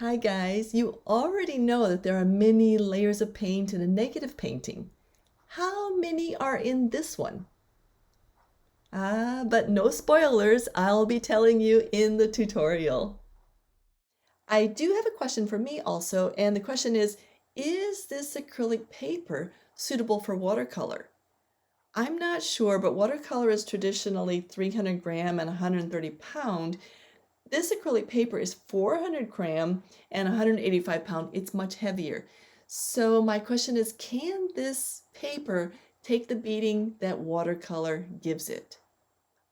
Hi guys, you already know that there are many layers of paint in a negative painting. How many are in this one? But no spoilers, I'll be telling you in the tutorial. I do have a question for me also, and the question is this acrylic paper suitable for watercolor? I'm not sure, but watercolor is traditionally 300 gram and 130 pound. This acrylic paper is 400 gram and 185 pound. It's much heavier. So my question is, can this paper take the beating that watercolor gives it?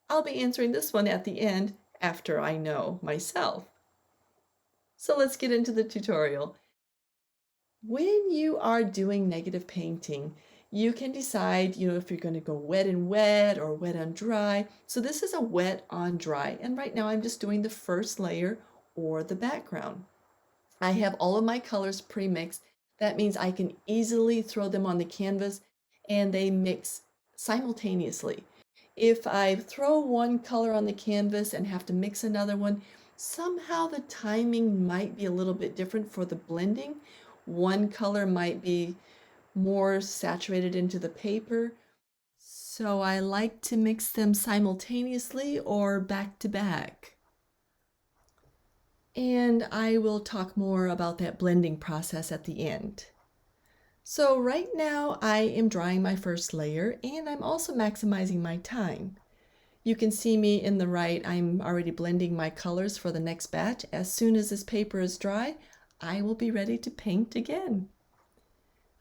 I'll be answering this one at the end after I know myself. So let's get into the tutorial. When you are doing negative painting, you can decide, if you're going to go wet and wet or wet on dry. So this is a wet on dry. And right now I'm just doing the first layer or the background. I have all of my colors pre-mixed. That means I can easily throw them on the canvas and they mix simultaneously. If I throw one color on the canvas and have to mix another one, somehow the timing might be a little bit different for the blending. One color might be more saturated into the paper. So I like to mix them simultaneously or back to back. And I will talk more about that blending process at the end. So right now I am drawing my first layer and I'm also maximizing my time. You can see me in the right, I'm already blending my colors for the next batch. As soon as this paper is dry, I will be ready to paint again.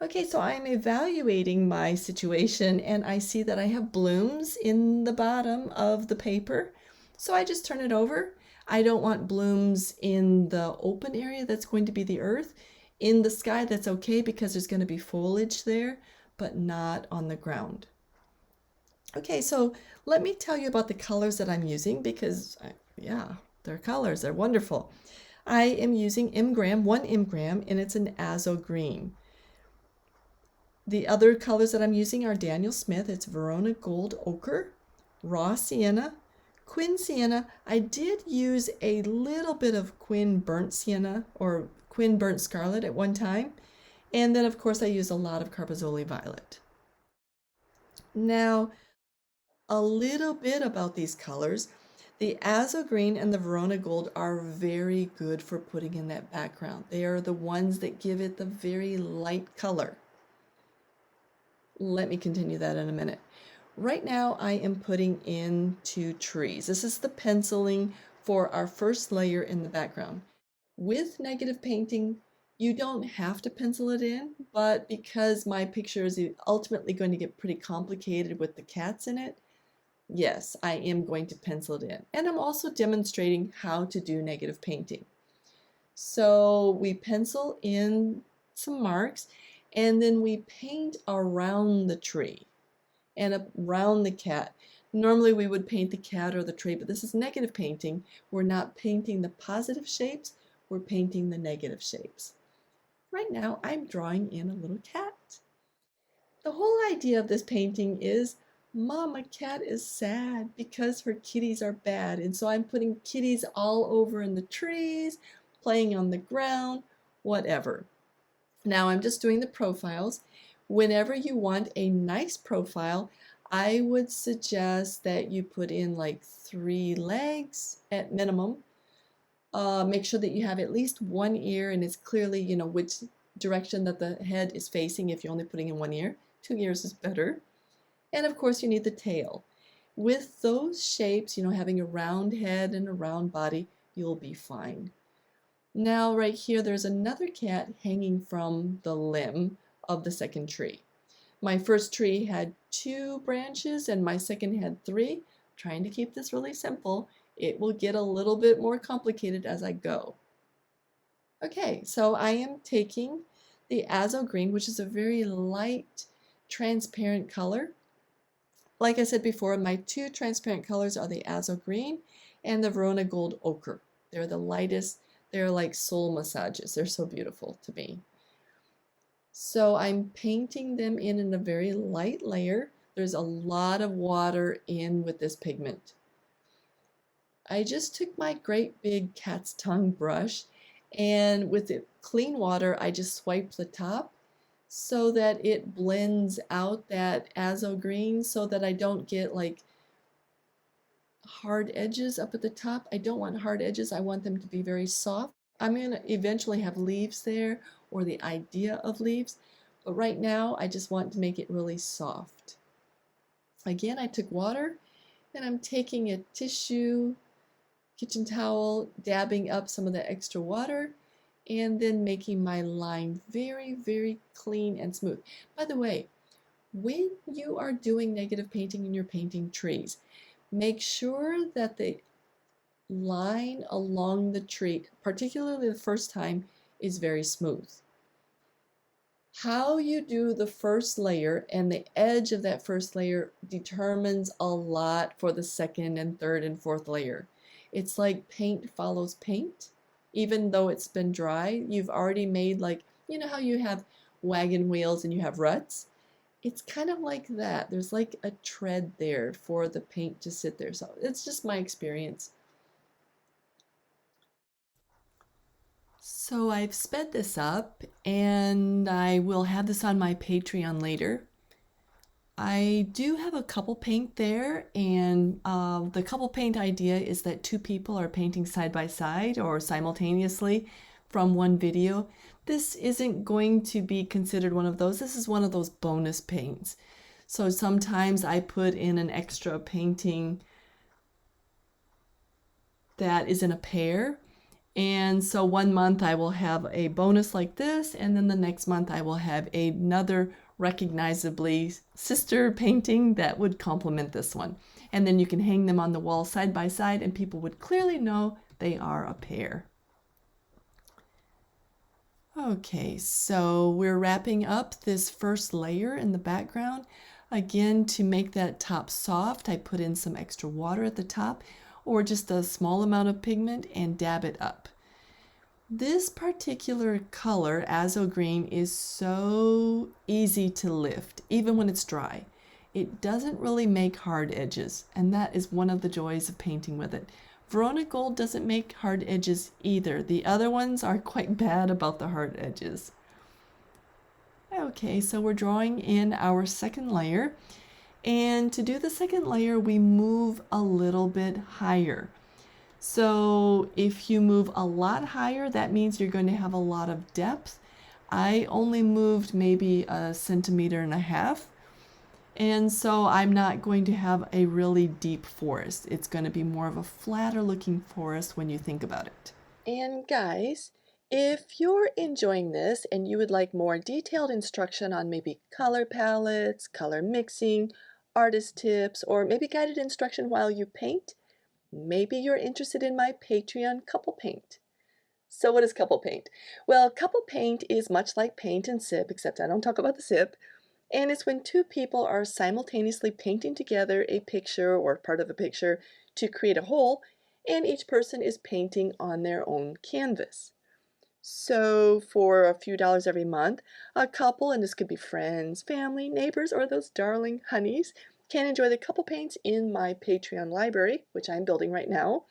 Okay, so I'm evaluating my situation and I see that I have blooms in the bottom of the paper. So I just turn it over. I don't want blooms in the open area that's going to be the earth. In the sky, that's okay because there's going to be foliage there, but not on the ground. Okay, so let me tell you about the colors that I'm using because, yeah, they're colors, they're wonderful. I am using M-gram, 1 M-gram, and it's an azo green. The other colors that I'm using are Daniel Smith, it's Verona Gold Ochre, Raw Sienna, Quin Sienna. I did use a little bit of Quin Burnt Sienna or Quin Burnt Scarlet at one time. And then of course I use a lot of Carbazoli Violet. Now, a little bit about these colors. The Azo Green and the Verona Gold are very good for putting in that background. They are the ones that give it the very light color. Let me continue that in a minute. Right now I am putting in 2 trees. This is the penciling for our first layer in the background. With negative painting, you don't have to pencil it in, but because my picture is ultimately going to get pretty complicated with the cats in it, yes, I am going to pencil it in. And I'm also demonstrating how to do negative painting. So we pencil in some marks and then we paint around the tree and around the cat. Normally we would paint the cat or the tree, but this is negative painting. We're not painting the positive shapes, we're painting the negative shapes. Right now I'm drawing in a little cat. The whole idea of this painting is Mama Cat is sad because her kitties are bad, and so I'm putting kitties all over in the trees, playing on the ground, whatever. Now I'm just doing the profiles. Whenever you want a nice profile, I would suggest that you put in like 3 legs at minimum. Make sure that you have at least 1 ear and it's clearly, which direction that the head is facing if you're only putting in 1 ear. 2 ears is better. And of course you need the tail. With those shapes, having a round head and a round body, you'll be fine. Now right here there's another cat hanging from the limb of the second tree. My first tree had 2 branches and my second had 3. I'm trying to keep this really simple. It will get a little bit more complicated as I go. Okay, so I am taking the Azo Green, which is a very light, transparent color. Like I said before, my 2 transparent colors are the Azo Green and the Verona Gold Ochre. They're the lightest. They're like soul massages. They're so beautiful to me. So I'm painting them in a very light layer. There's a lot of water in with this pigment. I just took my great big cat's tongue brush And with the clean water, I just swipe the top so that it blends out that azo green so that I don't get like hard edges up at the top. I don't want hard edges. I want them to be very soft. I'm going to eventually have leaves there, or the idea of leaves, but right now I just want to make it really soft. Again, I took water and I'm taking a tissue, kitchen towel, dabbing up some of the extra water, and then making my line very, very clean and smooth. By the way, when you are doing negative painting and you're painting trees, make sure that the line along the tree, particularly the first time, is very smooth. How you do the first layer and the edge of that first layer determines a lot for the second and third and fourth layer. It's like paint follows paint. Even though it's been dry, you've already made, like, you know how you have wagon wheels and you have ruts? It's kind of like that. There's like a tread there for the paint to sit there. So it's just my experience. So I've sped this up and I will have this on my Patreon later. I do have a couple paint there, and the couple paint idea is that two people are painting side by side or simultaneously from one video. This isn't going to be considered one of those. This is one of those bonus paints. So sometimes I put in an extra painting that is in a pair. And so one month I will have a bonus like this, and then the next month I will have another recognizably sister painting that would complement this one. And then you can hang them on the wall side by side and people would clearly know they are a pair. Okay, so we're wrapping up this first layer in the background. Again, to make that top soft, I put in some extra water at the top, or just a small amount of pigment, and dab it up. This particular color, azo green, is so easy to lift, even when it's dry. It doesn't really make hard edges, and that is one of the joys of painting with it. Verona Gold doesn't make hard edges either. The other ones are quite bad about the hard edges. Okay, so we're drawing in our second layer. And to do the second layer, we move a little bit higher. So if you move a lot higher, that means you're going to have a lot of depth. I only moved maybe 1.5 centimeters. And so I'm not going to have a really deep forest. It's going to be more of a flatter looking forest when you think about it. And guys, if you're enjoying this and you would like more detailed instruction on maybe color palettes, color mixing, artist tips, or maybe guided instruction while you paint, maybe you're interested in my Patreon couple paint. So what is couple paint? Well, couple paint is much like paint and sip, except I don't talk about the sip. And it's when two people are simultaneously painting together a picture or part of a picture to create a whole, and each person is painting on their own canvas. So for a few dollars every month, a couple, and this could be friends, family, neighbors, or those darling honeys, can enjoy the couple paints in my Patreon library, which I'm building right now.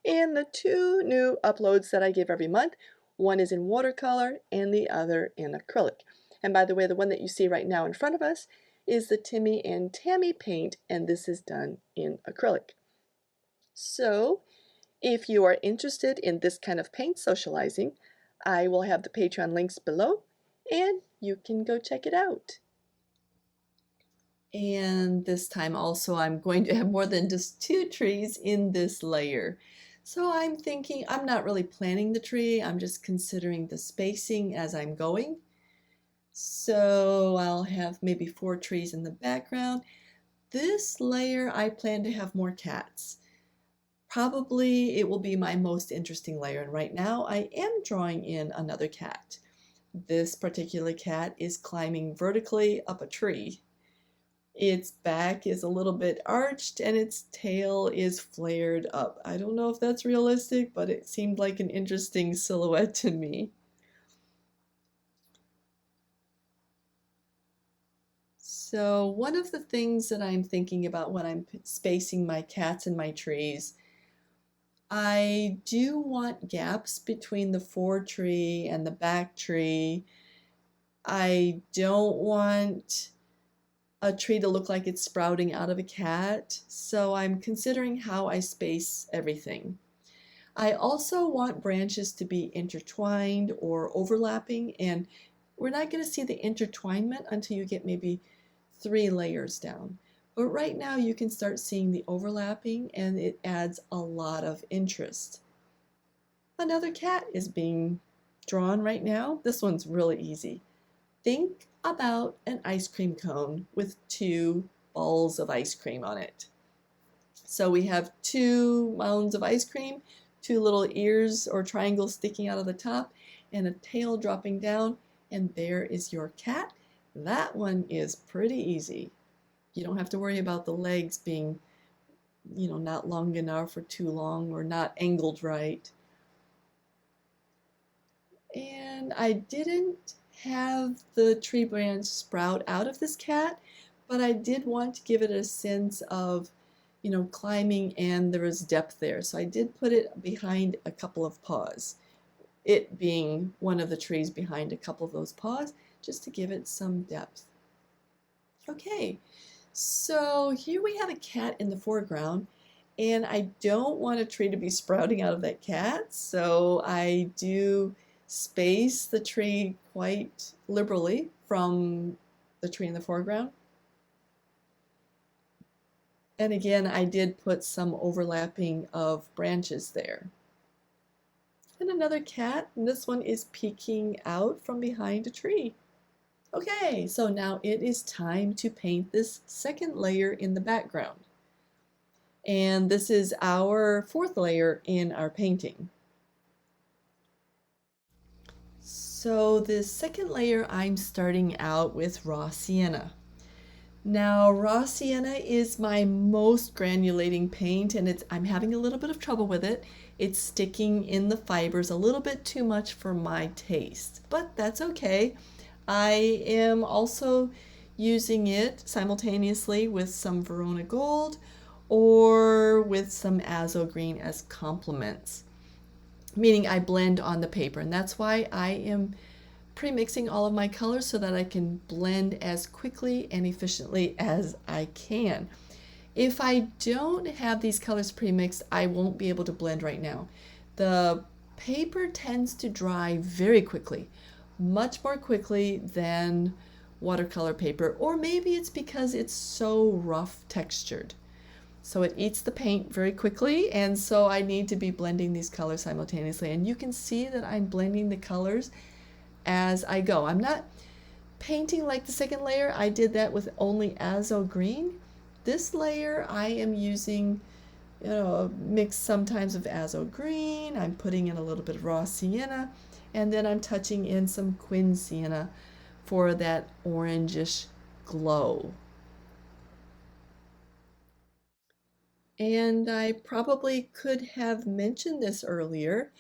And the two new uploads that I give every month, one is in watercolor and the other in acrylic. And by the way, the one that you see right now in front of us is the Timmy and Tammy paint, and this is done in acrylic. So if you are interested in this kind of paint socializing, I will have the Patreon links below, and you can go check it out. And this time also I'm going to have more than just 2 trees in this layer. So I'm thinking, I'm not really planning the tree, I'm just considering the spacing as I'm going. So I'll have maybe 4 trees in the background. This layer I plan to have more cats. Probably it will be my most interesting layer, and right now I am drawing in another cat. This particular cat is climbing vertically up a tree. Its back is a little bit arched and its tail is flared up. I don't know if that's realistic, but it seemed like an interesting silhouette to me. So one of the things that I'm thinking about when I'm spacing my cats and my trees, I do want gaps between the fore tree and the back tree. I don't want a tree to look like it's sprouting out of a cat, so I'm considering how I space everything. I also want branches to be intertwined or overlapping, and we're not going to see the intertwinement until you get maybe 3 layers down. But right now you can start seeing the overlapping, and it adds a lot of interest. Another cat is being drawn right now. This one's really easy. Think about an ice cream cone with 2 balls of ice cream on it. So we have 2 mounds of ice cream, 2 little ears or triangles sticking out of the top, and a tail dropping down, and there is your cat. That one is pretty easy. You don't have to worry about the legs being, not long enough or too long or not angled right. And I didn't have the tree branch sprout out of this cat, but I did want to give it a sense of, climbing, and there is depth there. So I did put it behind a couple of paws, it being one of the trees behind a couple of those paws, just to give it some depth. Okay, so here we have a cat in the foreground, and I don't want a tree to be sprouting out of that cat, so I do space the tree quite liberally from the tree in the foreground. And again, I did put some overlapping of branches there. And another cat, and this one is peeking out from behind a tree. Okay, so now it is time to paint this second layer in the background. And this is our 4th layer in our painting. So this second layer, I'm starting out with raw sienna. Now, raw sienna is my most granulating paint, and I'm having a little bit of trouble with it. It's sticking in the fibers a little bit too much for my taste, but that's okay. I am also using it simultaneously with some Verona Gold or with some Azo Green as complements, meaning I blend on the paper, and that's why I am pre-mixing all of my colors so that I can blend as quickly and efficiently as I can. If I don't have these colors pre-mixed, I won't be able to blend right now. The paper tends to dry very quickly, much more quickly than watercolor paper, or maybe it's because it's so rough textured. So it eats the paint very quickly, and so I need to be blending these colors simultaneously. And you can see that I'm blending the colors as I go. I'm not painting like the second layer. I did that with only Azo Green. This layer I am using, a mix sometimes of Azo Green. I'm putting in a little bit of raw sienna, and then I'm touching in some Quin sienna for that orangish glow. And I probably could have mentioned this earlier,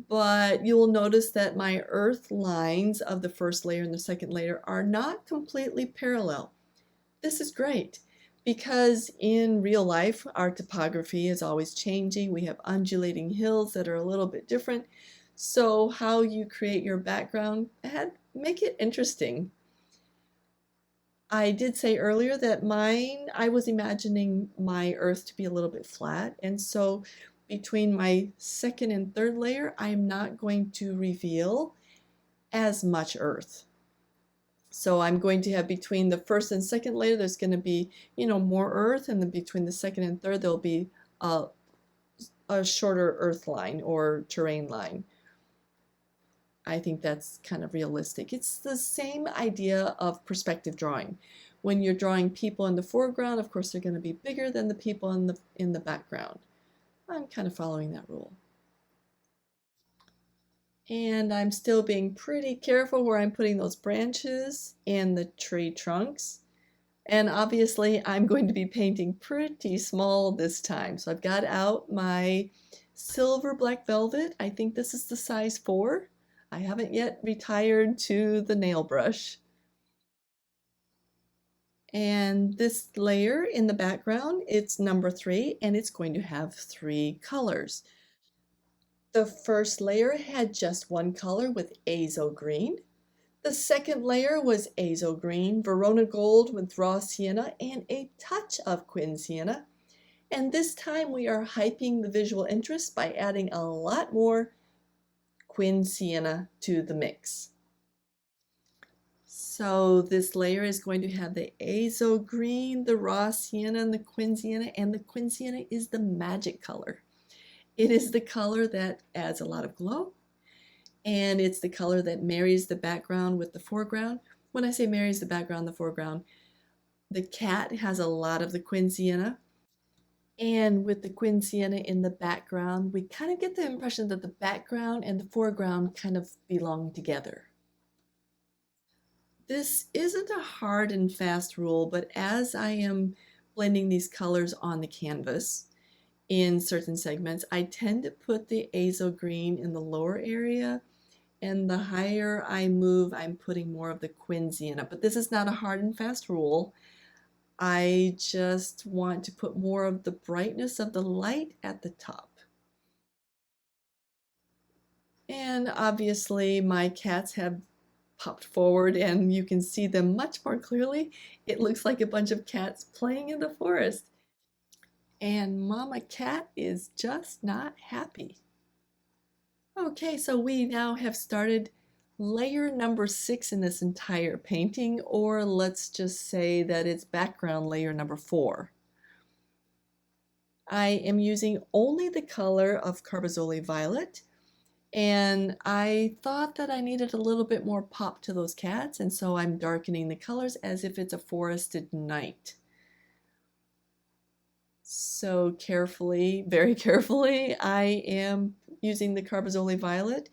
but you'll notice that my earth lines of the first layer and the second layer are not completely parallel. This is great because in real life, our topography is always changing. We have undulating hills that are a little bit different. So how you create your background, make it interesting. I did say earlier that I was imagining my earth to be a little bit flat, and so between my second and third layer, I'm not going to reveal as much earth. So I'm going to have between the first and second layer, there's going to be, more earth, and then between the second and third, there'll be a shorter earth line or terrain line. I think that's kind of realistic. It's the same idea of perspective drawing. When you're drawing people in the foreground, of course, they're going to be bigger than the people in the background. I'm kind of following that rule. And I'm still being pretty careful where I'm putting those branches and the tree trunks. And obviously, I'm going to be painting pretty small this time. So I've got out my silver black velvet. I think this is the size 4. I haven't yet retired to the nail brush. And this layer in the background, it's number 3, and it's going to have 3 colors. The first layer had just one color with azo green. The second layer was azo green, Verona gold with raw sienna, and a touch of quin sienna. And this time we are hyping the visual interest by adding a lot more quin sienna to the mix. So this layer is going to have the azo green, the raw sienna, and the quin sienna is the magic color. It is the color that adds a lot of glow, and it's the color that marries the background with the foreground. When I say marries the background, the foreground, the cat has a lot of the quin sienna, and with the quin sienna in the background, we kind of get the impression that the background and the foreground kind of belong together. This isn't a hard and fast rule, but as I am blending these colors on the canvas in certain segments, I tend to put the azo green in the lower area, and the higher I move, I'm putting more of the quin sienna. But this is not a hard and fast rule. I just want to put more of the brightness of the light at the top. And obviously my cats have popped forward and you can see them much more clearly. It looks like a bunch of cats playing in the forest. And Mama Cat is just not happy. Okay, so we now have started layer number 6 in this entire painting, or let's just say that it's background layer number 4. I am using only the color of Carbazole Violet, and I thought that I needed a little bit more pop to those cats, and so I'm darkening the colors as if it's a forested night. So carefully, very carefully, I am using the Carbazole Violet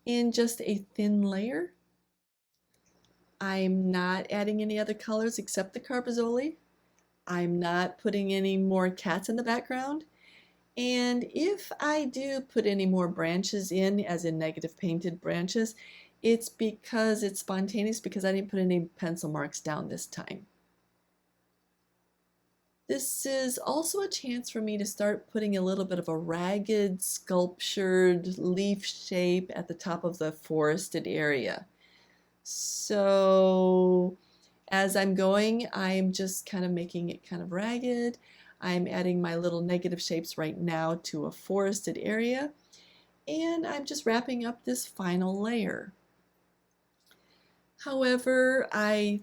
in just a thin layer. I'm not adding any other colors except the Carbazole. I'm not putting any more cats in the background. And if I do put any more branches in, as in negative painted branches, it's because it's spontaneous, because I didn't put any pencil marks down this time. This is also a chance for me to start putting a little bit of a ragged, sculptured leaf shape at the top of the forested area. So as I'm going, I'm just kind of making it kind of ragged. I'm adding my little negative shapes right now to a forested area, and I'm just wrapping up this final layer. However, I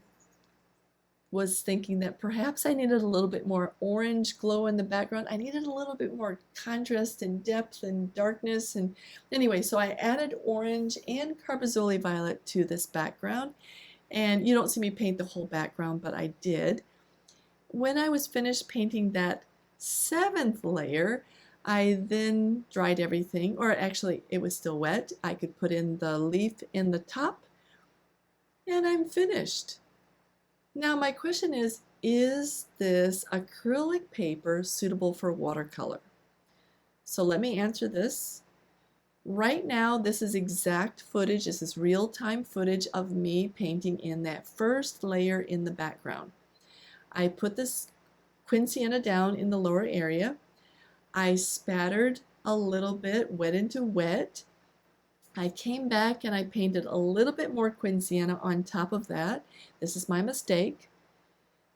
was thinking that perhaps I needed a little bit more orange glow in the background. I needed a little bit more contrast and depth and darkness. And anyway, so I added orange and Carbazole Violet to this background. And you don't see me paint the whole background, but I did. When I was finished painting that 7th layer, I then dried everything, or actually it was still wet. I could put in the leaf in the top, and I'm finished. Now my question is this acrylic paper suitable for watercolor? So let me answer this. Right now, this is exact footage. This is real-time footage of me painting in that first layer in the background. I put this quin sienna down in the lower area. I spattered a little bit wet into wet. I came back and I painted a little bit more quin sienna on top of that. This is my mistake.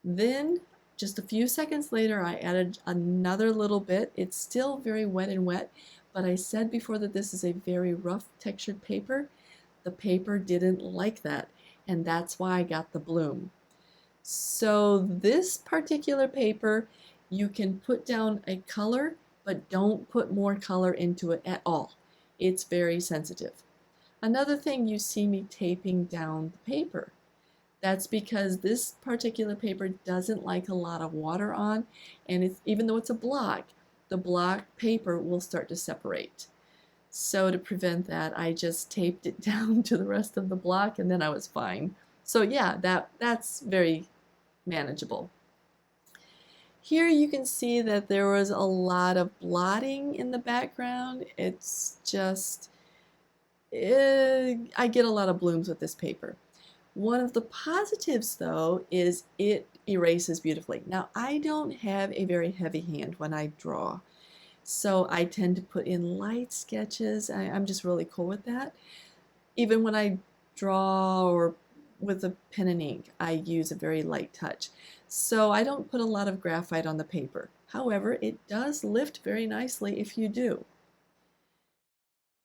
Then just a few seconds later I added another little bit. It's still very wet and wet, but I said before that this is a very rough textured paper. The paper didn't like that, and that's why I got the bloom. So this particular paper, you can put down a color, but don't put more color into it at all. It's very sensitive. Another thing, you see me taping down the paper. That's because this particular paper doesn't like a lot of water on, and even though it's a block, the block paper will start to separate. So to prevent that, I just taped it down to the rest of the block, and then I was fine. So yeah, that's very manageable. Here you can see that there was a lot of blotting in the background. It's just, I get a lot of blooms with this paper. One of the positives, though, is it erases beautifully. Now, I don't have a very heavy hand when I draw, so I tend to put in light sketches. I'm just really cool with that. Even when I draw or with a pen and ink, I use a very light touch. So I don't put a lot of graphite on the paper. However, it does lift very nicely if you do.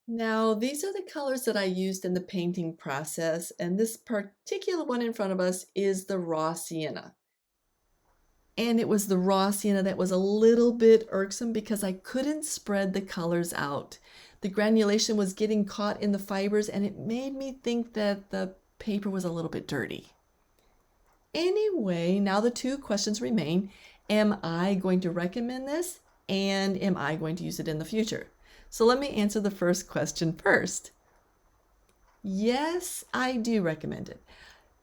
Now, these are the colors that I used in the painting process, and this particular one in front of us is the raw sienna. And it was the raw sienna that was a little bit irksome because I couldn't spread the colors out. The granulation was getting caught in the fibers and it made me think that the paper was a little bit dirty. Anyway, now the two questions remain. Am I going to recommend this? And am I going to use it in the future? So let me answer the first question first. Yes, I do recommend it.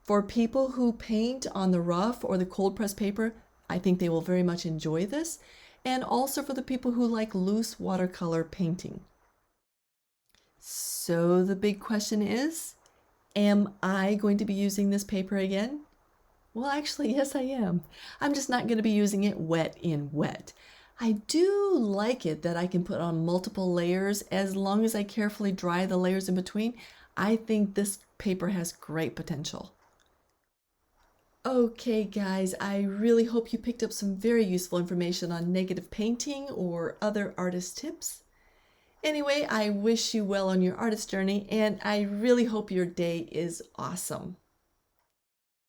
For people who paint on the rough or the cold press paper, I think they will very much enjoy this. And also for the people who like loose watercolor painting. So the big question is, am I going to be using this paper again? Well, actually, yes, I am. I'm just not going to be using it wet in wet. I do like it that I can put on multiple layers as long as I carefully dry the layers in between. I think this paper has great potential. Okay, guys, I really hope you picked up some very useful information on negative painting or other artist tips. Anyway, I wish you well on your artist journey, and I really hope your day is awesome.